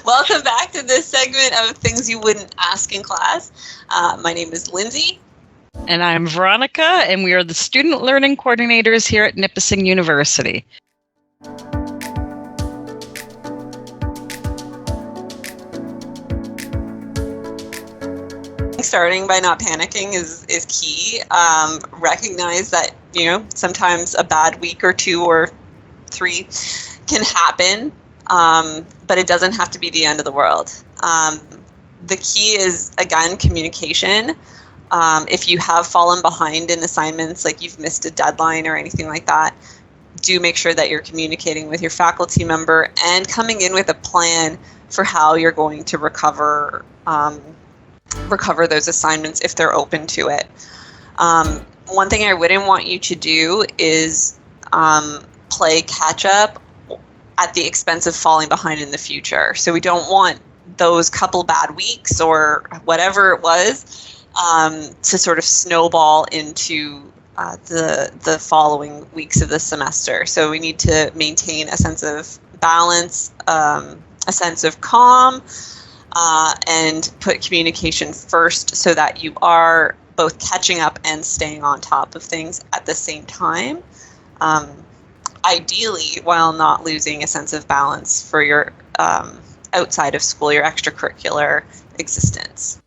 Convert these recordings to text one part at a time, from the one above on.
Welcome back to this segment of Things You Wouldn't Ask in Class. My name is Lindsay. And I'm Veronica, and we are the Student Learning Coordinators here at Nipissing University. Starting by not panicking is key. Recognize that, sometimes a bad week or 2 or 3 can happen, but it doesn't have to be the end of the world. The key is, again, communication. If you have fallen behind in assignments, like you've missed a deadline or anything like that, do make sure that you're communicating with your faculty member and coming in with a plan for how you're going to recover those assignments if they're open to it. One thing I wouldn't want you to do is play catch up at the expense of falling behind in the future. So we don't want those couple bad weeks or whatever it was to sort of snowball into the following weeks of the semester. So we need to maintain a sense of balance, a sense of calm, and put communication first so that you are both catching up and staying on top of things at the same time, ideally while not losing a sense of balance for your outside of school, your extracurricular existence.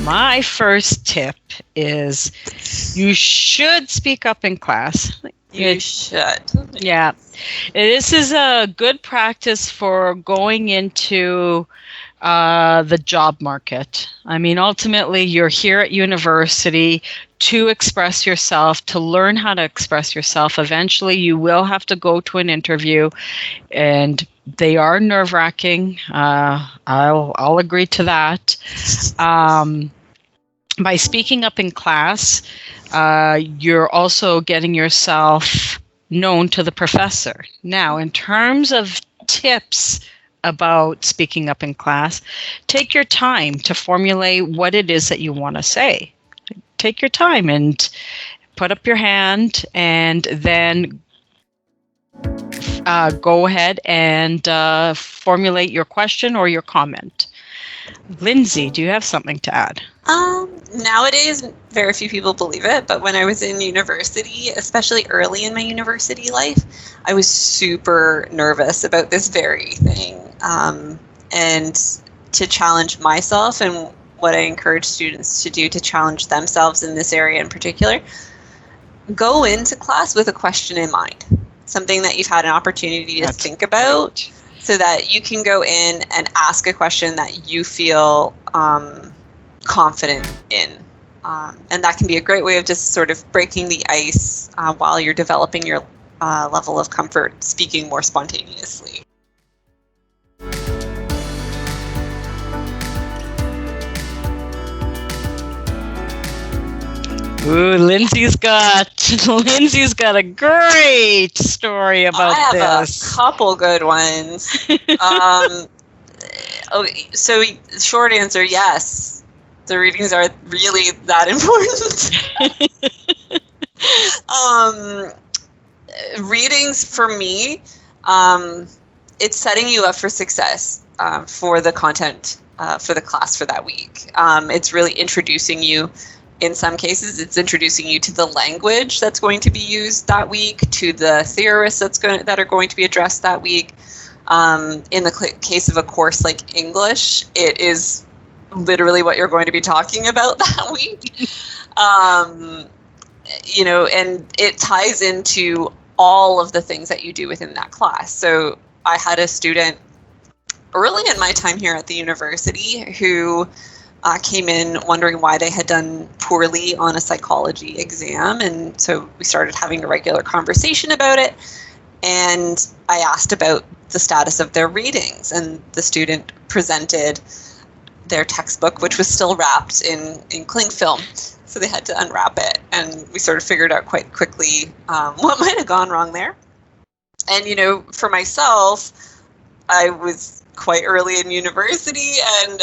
My first tip is you should speak up in class. You should. Yeah. This is a good practice for going into the job market. I mean, ultimately, you're here at university to express yourself, to learn how to express yourself. Eventually, you will have to go to an interview, and they are nerve-wracking. I'll agree to that. By speaking up in class, you're also getting yourself known to the professor. Now, in terms of tips about speaking up in class, take your time to formulate what it is that you want to say. Take your time and put up your hand, and then go ahead and formulate your question or your comment. Lindsay, do you have something to add? Nowadays, very few people believe it, but when I was in university, especially early in my university life, I was super nervous about this very thing. And to challenge myself, and what I encourage students to do to challenge themselves in this area in particular, go into class with a question in mind, something that you've had an opportunity to think about, so that you can go in and ask a question that you feel confident in. And that can be a great way of just sort of breaking the ice while you're developing your level of comfort speaking more spontaneously. Ooh, Lindsay's got a great story about this. I have a couple good ones. Okay, so short answer, yes. The readings are really that important. Readings for me, it's setting you up for success for the content for the class for that week. It's really introducing you. In some cases, it's introducing you to the language that's going to be used that week, to the theorists that are going to be addressed that week. In the case of a course like English, it is literally what you're going to be talking about that week. And it ties into all of the things that you do within that class. So I had a student early in my time here at the university who came in wondering why they had done poorly on a psychology exam. And so we started having a regular conversation about it. And I asked about the status of their readings. And the student presented their textbook, which was still wrapped in cling film. So they had to unwrap it. And we sort of figured out quite quickly what might have gone wrong there. And, for myself, I was quite early in university and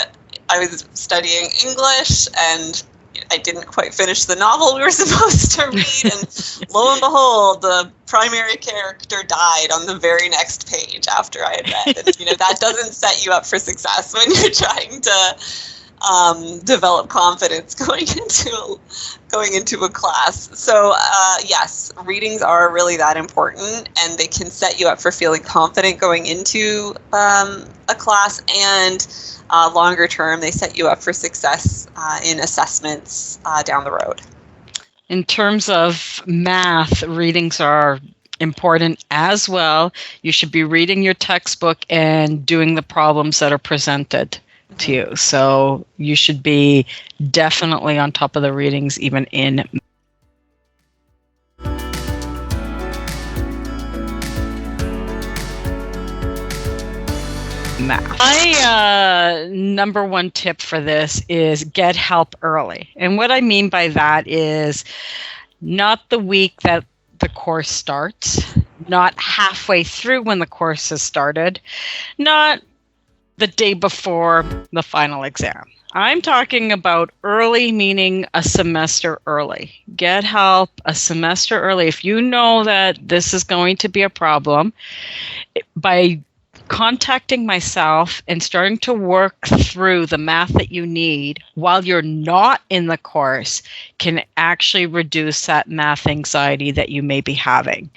I was studying English, and I didn't quite finish the novel we were supposed to read, and lo and behold, the primary character died on the very next page after I had read. And, that doesn't set you up for success when you're trying to develop confidence going into a class. So yes, readings are really that important, and they can set you up for feeling confident going into a class, and longer term, they set you up for success in assessments down the road. In terms of math, readings are important as well. You should be reading your textbook and doing the problems that are presented to you. So you should be definitely on top of the readings, even in math. My number one tip for this is get help early. And what I mean by that is not the week that the course starts, not halfway through when the course has started, not the day before the final exam. I'm talking about early, meaning a semester early. Get help a semester early. If you know that this is going to be a problem, by contacting myself and starting to work through the math that you need while you're not in the course can actually reduce that math anxiety that you may be having.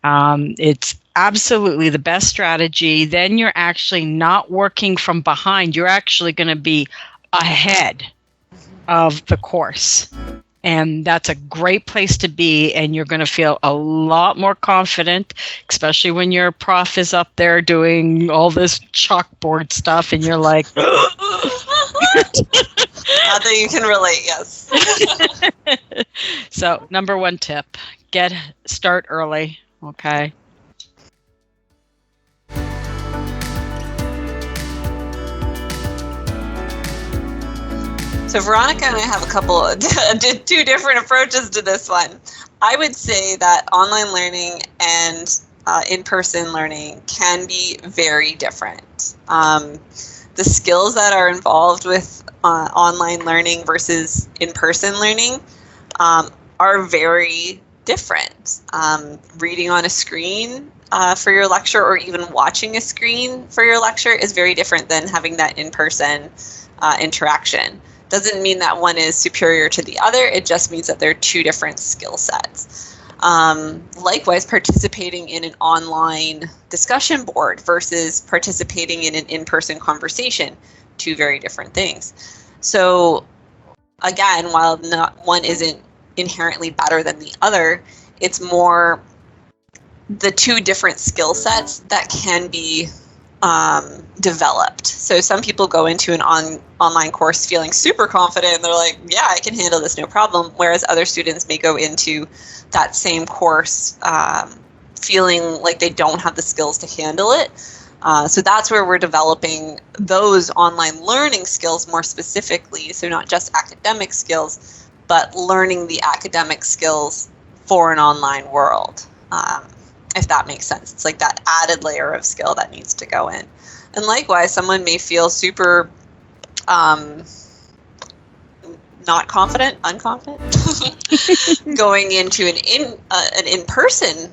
It's absolutely the best strategy. Then you're actually not working from behind. You're actually going to be ahead of the course. And that's a great place to be, and you're going to feel a lot more confident, especially when your prof is up there doing all this chalkboard stuff, and you're like, not that you can relate, yes. So, number one tip, start early, okay? So Veronica and I have two different approaches to this one. I would say that online learning and in-person learning can be very different. The skills that are involved with online learning versus in-person learning are very different. Reading on a screen for your lecture, or even watching a screen for your lecture, is very different than having that in-person interaction. Doesn't mean that one is superior to the other. It just means that they're two different skill sets. Likewise, participating in an online discussion board versus participating in an in-person conversation, two very different things. So again, while one isn't inherently better than the other, it's more the two different skill sets that can be developed. So some people go into an online course feeling super confident, and they're like, yeah, I can handle this, no problem. Whereas other students may go into that same course feeling like they don't have the skills to handle it. So that's where we're developing those online learning skills more specifically. So not just academic skills, but learning the academic skills for an online world. If that makes sense. It's like that added layer of skill that needs to go in. And likewise, someone may feel super not confident, unconfident, going into an in-person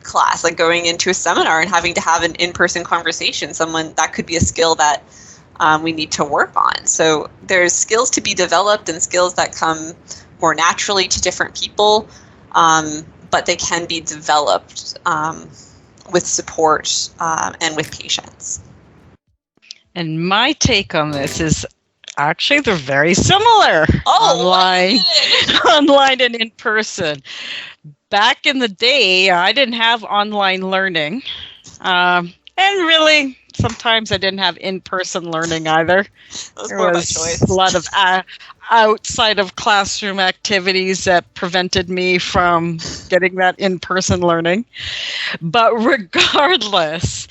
class, like going into a seminar and having to have an in-person conversation. Someone that could be a skill that we need to work on. So there's skills to be developed and skills that come more naturally to different people. But they can be developed with support and with patience. And my take on this is actually they're very similar. Online and in person. Back in the day, I didn't have online learning. And really, sometimes I didn't have in-person learning either. There was a lot of outside of classroom activities that prevented me from getting that in-person learning. But regardless,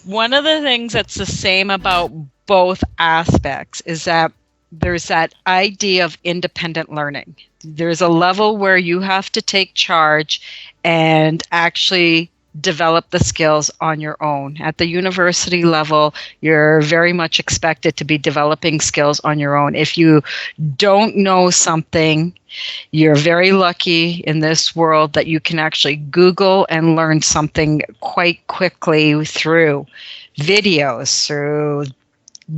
one of the things that's the same about both aspects is that there's that idea of independent learning. There's a level where you have to take charge and actually develop the skills on your own. At the university level, you're very much expected to be developing skills on your own. If you don't know something, you're very lucky in this world that you can actually Google and learn something quite quickly through videos, through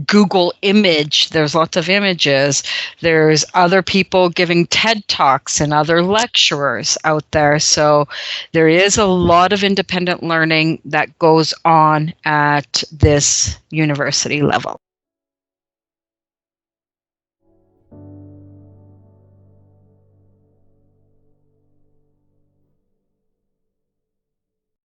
Google image. There's lots of images. There's other people giving TED Talks and other lecturers out there. So there is a lot of independent learning that goes on at this university level.